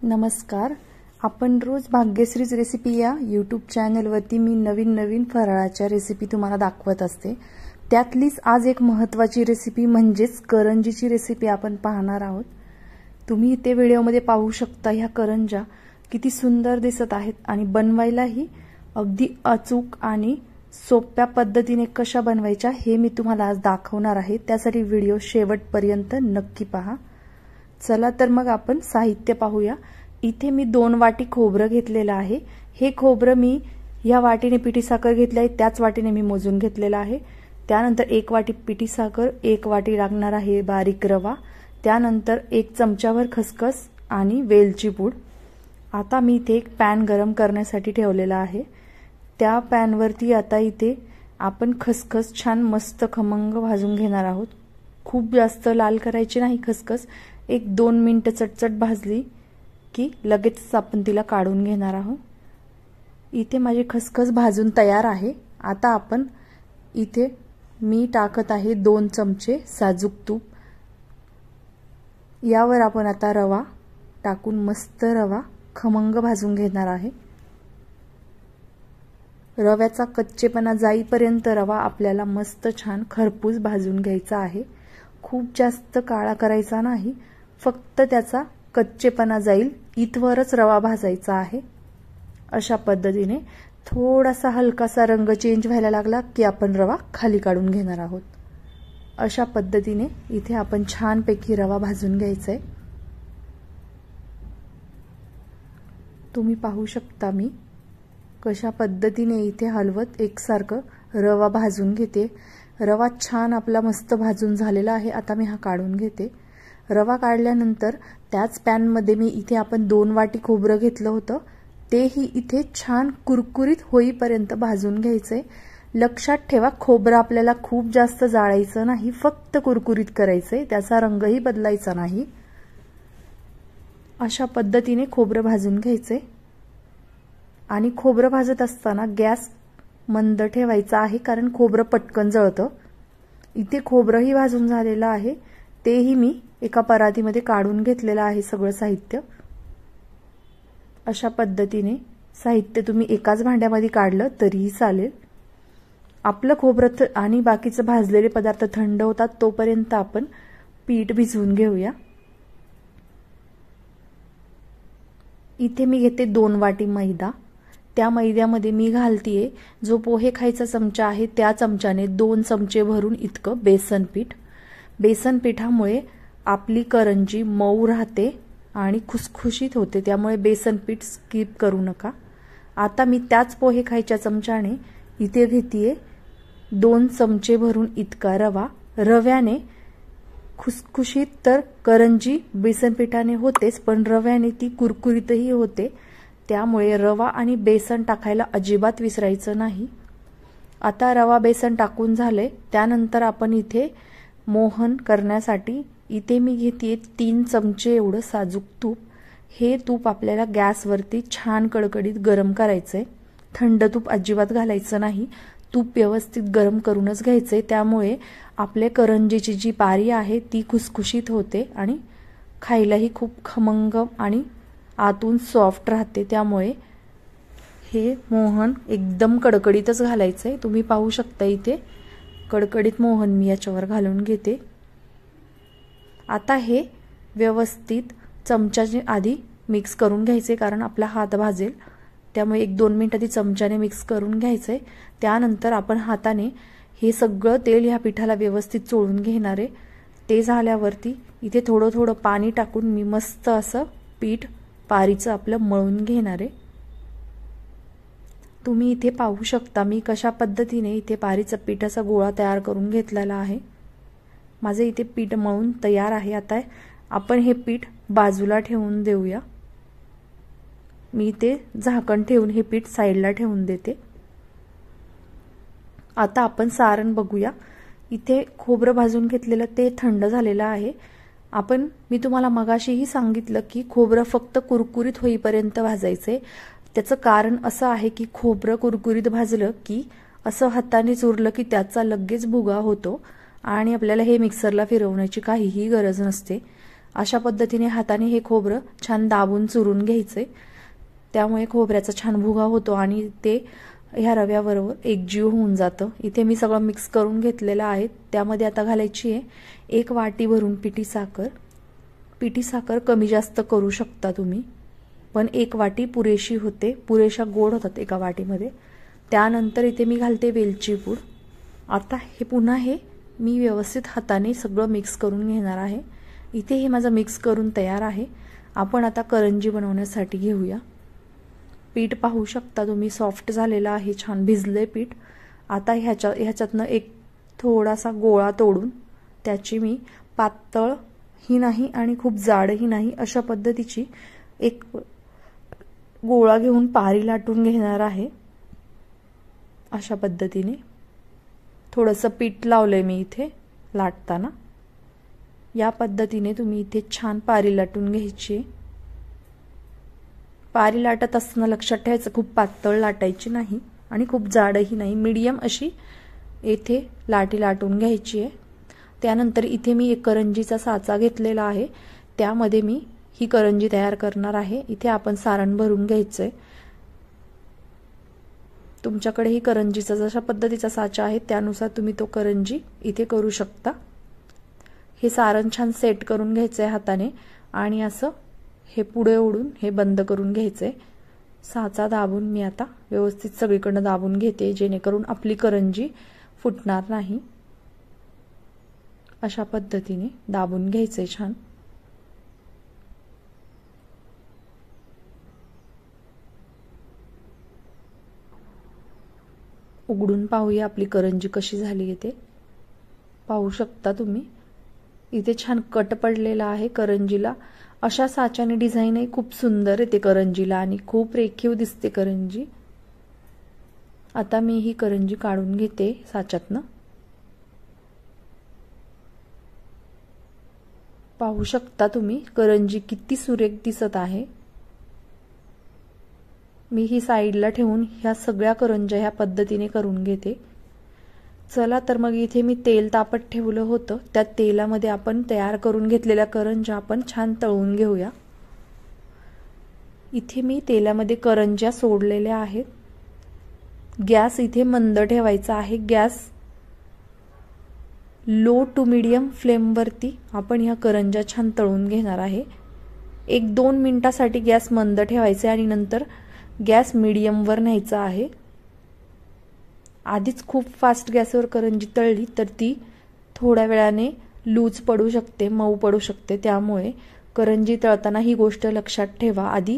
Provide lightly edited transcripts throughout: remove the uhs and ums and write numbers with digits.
नमस्कार. आपण रोज भाग्यश्रीच रेसिपी या यूट्यूब चॅनलवरती मी नवीन फराळाच्या रेसिपी तुम्हाला दाखवत असते. त्यातलीच आज एक महत्त्वाची रेसिपी म्हणजेच करंजीची रेसिपी आपण पाहणार आहोत. तुम्ही इथे व्हिडिओमध्ये पाहू शकता ह्या करंजा किती सुंदर दिसत आहेत आणि बनवायलाही अगदी अचूक आणि सोप्या पद्धतीने कशा बनवायच्या हे मी तुम्हाला आज दाखवणार आहे. त्यासाठी व्हिडिओ शेवटपर्यंत नक्की पहा. चला तर मग आपण साहित्य पाहूया. इथे मी 2 वाटी खोबरं घेतलेलं आहे. हे खोबरं मी या वाटीने पिठी साखर घेतली आहे त्याच वाटीने मी मोजून घेतलेलं आहे. त्यानंतर 1 वाटी पिठी साखर, 1 वाटी लागणार आहे बारीक रवा, त्यानंतर 1 चमचाभर खसखस आणि वेलची पूड. आता मी इथे एक पॅन गरम करण्यासाठी ठेवलेला आहे. त्या पॅनवरती आता इथे आपण खसखस छान मस्त खमंग भाजून घेणार आहोत. खूप जास्त लाल करायची नाही खसखस. 1-2 मिनिटं चटचट भाजली की लगेच आपण तिला काढून घेणार आहोत. इथे माझी खसखस भाजून तयार आहे. आता आपण इथे मी टाकत आहे 2 चमचे साजूक तूप. यावर आपण आता रवा टाकून मस्त रवा खमंग भाजून घेणार आहे. रव्याचा कच्चेपणा जाईपर्यंत रवा आपल्याला मस्त छान खरपूस भाजून घ्यायचा आहे. खूप जास्त काळा करायचा नाही, फक्त त्याचा कच्चेपणा जाईल इथवरच रवा भाजायचा आहे. अशा पद्धतीने थोडासा हलकासा रंग चेंज व्हायला लागला की आपण रवा खाली काढून घेणार आहोत. अशा पद्धतीने इथे आपण छानपैकी रवा भाजून घ्यायचा आहे. तुम्ही पाहू शकता मी कशा पद्धतीने इथे हलवत एकसारखं रवा भाजून घेते. रवा छान आपला मस्त भाजून झालेला आहे. आता मी हा काढून घेते. रवा काढल्यानंतर त्याच पॅनमध्ये मी इथे आपण 2 वाटी खोबरं घेतलं होतं तेही इथे छान कुरकुरीत होईपर्यंत भाजून घ्यायचंय. लक्षात ठेवा खोबरं आपल्याला खूप जास्त जाळायचं नाही, फक्त कुरकुरीत करायचंय, त्याचा रंगही बदलायचा नाही. अशा पद्धतीने खोबरं भाजून घ्यायचंय. आणि खोबरं भाजत असताना गॅस मंद ठेवायचा आहे कारण खोबरं पटकन जळतं. इथे खोबरंही भाजून झालेलं आहे. तेही मी एका परातीमध्ये काढून घेतलेलं आहे सगळं साहित्य. अशा पद्धतीने साहित्य तुम्ही एकाच भांड्यामध्ये काढलं तरीही चालेल. आपलं खोबरं आणि बाकीचे भाजलेले पदार्थ थंड होतात तोपर्यंत आपण पीठ भिजवून घेऊया. इथे मी घेते 2 वाटी मैदा. त्या मैद्यामध्ये मी घालतीये जो पोहे खायचा चमचा आहे त्या चमच्याने 2 चमचे भरून इतकं बेसन पीठ. बेसन पिठामुळे आपली करंजी मऊ राहते आणि खुसखुशीत होते, त्यामुळे बेसन पीठ स्किप करू नका. आता मी त्याच पोहे खायच्या चमच्याने इथे घेतीये 2 चमचे भरून इतका रवा. रव्याने खुसखुशीत तर करंजी बेसन पिठाने होतेच, पण रव्याने ती कुरकुरीतही होते. त्यामुळे रवा आणि बेसन टाकायला अजिबात विसरायचं नाही. आता रवा बेसन टाकून झाले. त्यानंतर आपण इथे मोहन करण्यासाठी इथे मी घेतेय 3 चमचे एवढं साजूक तूप. हे तूप आपल्याला गॅसवरती छान कडकडीत गरम करायचंय. थंड तूप अजिबात घालायचं नाही. तूप व्यवस्थित गरम करूनच घ्यायचंय. त्यामुळे आपल्या करंजीची जी पारी आहे ती खुसखुशीत होते आणि खायलाही खूप खमंग आणि आतून सॉफ्ट राहते. त्यामुळे हे मोहन एकदम कडकडीतच घालायचंय. तुम्ही पाहू शकता इथे कडकडीत मोहन मी याच्यावर घालून घेते. आता हे व्यवस्थित चमच्याने आधी मिक्स करून घ्यायचे कारण आपला हात भाजेल. त्यामुळे 1-2 मिनिट आधी चमच्याने मिक्स करून घ्यायचंय. त्यानंतर आपण हाताने हे सगळं तेल ह्या पिठाला व्यवस्थित चोळून घेणार आहे. ते झाल्यावरती इथे थोडं पाणी टाकून मी मस्त असं पीठ पारीचं आपलं मळून घेणार आहे. तुम्ही इथे पाहू शकता मी कशा पद्धतीने इथे पारीचा पिठाचा गोळा तयार करून घेतलेला आहे. माझे इथे पीठ मळून तयार आहे. आता आपण हे पीठ बाजूला ठेवून देऊया. मी इथे झाकण ठेवून हे पीठ साईडला ठेवून देते. आता आपण सारण बघूया. इथे खोबरं भाजून घेतलेलं ते थंड झालेलं आहे. मी तुम्हाला मगाशीही सांगितलं की खोबरं फक्त कुरकुरीत होईपर्यंत भाजायचे. त्याचं कारण असं आहे की खोबरं कुरकुरीत भाजलं की असं हाताने चुरलं की त्याचा लगेच भुगा होतो आणि आपल्याला हे मिक्सरला फिरवण्याची काहीही गरज नसते. अशा पद्धतीने हाताने हे खोबरं छान दाबून चुरून घ्यायचे, त्यामुळे खोबऱ्याचा छान भुगा होतो आणि ते ह्या रव्याबरोबर एकजीव होऊन जातं। इथे मी सगळं मिक्स करून घेतलेलं आहे। त्यामध्ये आता घालायची आहे 1 वाटी भरून पिठी साखर। पिठी साखर कमी जास्त करू शकता तुम्ही, पण 1 वाटी पुरेशी होते, पुरेशा गोड होतात एका वाटीमध्ये। त्यानंतर इथे मी घालते वेलची पूड। आता हे पुन्हा हे मी व्यवस्थित हाताने सगळं मिक्स करून घेणार आहे। इथे हे माझं मिक्स करून तयार आहे। आपण आता करंजी बनवण्यासाठी घेऊया। पीठ पाहू शकता तुम्ही सॉफ्ट झालेलं आहे, छान भिजले पीठ। आता ह्याच्यातनं एक थोडासा गोळा तोडून त्याची मी पातळ ही नाही आणि खूप जाडही नाही अशा पद्धतीची एक गोळा घेऊन पारी लाटून घेणार आहे। अशा पद्धतीने थोडंसं पीठ लावलंय मी इथे लाटताना। या पद्धतीने तुम्ही इथे छान पारी लाटून घ्यायची। पारी लाटत असताना लक्षात ठेवायचं खूप पातळ लाटायची नाही आणि खूप जाडही नाही, मीडियम अशी इथे लाटी लाटून घ्यायची आहे। त्यानंतर इथे मी एक करंजीचा साचा घेतलेला आहे, त्यामध्ये मी ही करंजी तयार करणार आहे। इथे आपण सारण भरून घ्यायचंय। तुमच्याकडे ही करंजीचा जशा पद्धतीचा साचा आहे त्यानुसार तुम्ही तो करंजी इथे करू शकता। हे सारण छान सेट करून घ्यायचंय हाताने आणि असं हे पुढे ओढून हे बंद करून घ्यायचंय। साचा दाबून मी आता व्यवस्थित सगळीकडे दाबून घेते, जेणेकरून आपली करंजी फुटणार नाही। अशा पद्धतीने दाबून घ्यायचंय छान। उघडून पाहूया आपली करंजी कशी झाली ते। पाहू शकता तुम्ही इथे छान कट पडलेला आहे करंजीला। अशा साच्याने डिझाईन आहे खूप सुंदर येते करंजीला आणि खूप रेखीव दिसते करंजी। आता मी ही करंजी काढून घेते साच्यातनं। पाहू शकता तुम्ही करंजी किती सुरेख दिसत आहे। मी ही साईडला ठेवून ह्या सगळ्या करंज्या ह्या पद्धतीने करून घेते। चला तर मग इथे मी तेल तापत ठेवलं होतं, त्या तेलामध्ये आपण तयार करून घेतलेल्या करंज्या आपण छान तळून घेऊया। इथे मी तेलामध्ये करंज्या सोडलेल्या आहेत। गॅस इथे मंद ठेवायचा आहे। गॅस लो टू मीडियम फ्लेमवरती आपण ह्या करंज्या छान तळून घेणार आहे। 1-2 मिनिटासाठी गॅस मंद ठेवायचा आणि नंतर गॅस मीडियमवर न्यायचा आहे। आधीच खूप फास्ट गॅसवर करंजी तळली तर ती थोड्या वेळाने लूज पडू शकते, मऊ पडू शकते। त्यामुळे करंजी तळताना ही गोष्ट लक्षात ठेवा। आधी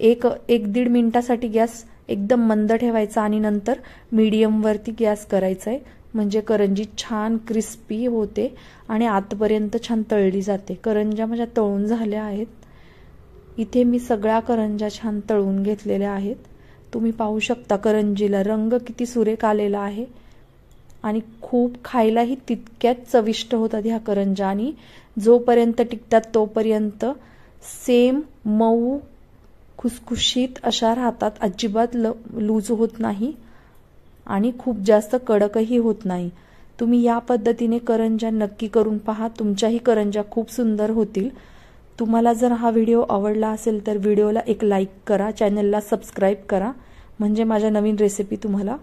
1-1.5 मिनिटासाठी गॅस एकदम मंद ठेवायचा आणि नंतर मीडियमवरती गॅस करायचा आहे, म्हणजे करंजी छान क्रिस्पी होते आणि आतपर्यंत छान तळली जाते। करंज्या माझ्या तळून झाल्या आहेत। इथे मी सगळ्या करंज्या छान तळून घेतलेल्या आहेत। तुम्ही पाहू शकता करंजीला रंग किती सुरेख आलेला आहे आणि खूप खायलाही तितक्याच चविष्ट होतात ह्या करंज्या आणि जोपर्यंत टिकतात तोपर्यंत सेम मऊ खुसखुशीत अशा राहतात, अजिबात लूज होत नाही आणि खूप जास्त कडकही होत नाही। तुम्ही या पद्धतीने करंज्या नक्की करून पहा, तुमच्याही करंज्या खूप सुंदर होतील। तुम्हाला जर हा व्हिडिओ आवडला असेल तर व्हिडिओला एक लाईक करा, चॅनलला सबस्क्राईब करा, म्हणजे माझ्या नवीन रेसिपी तुम्हाला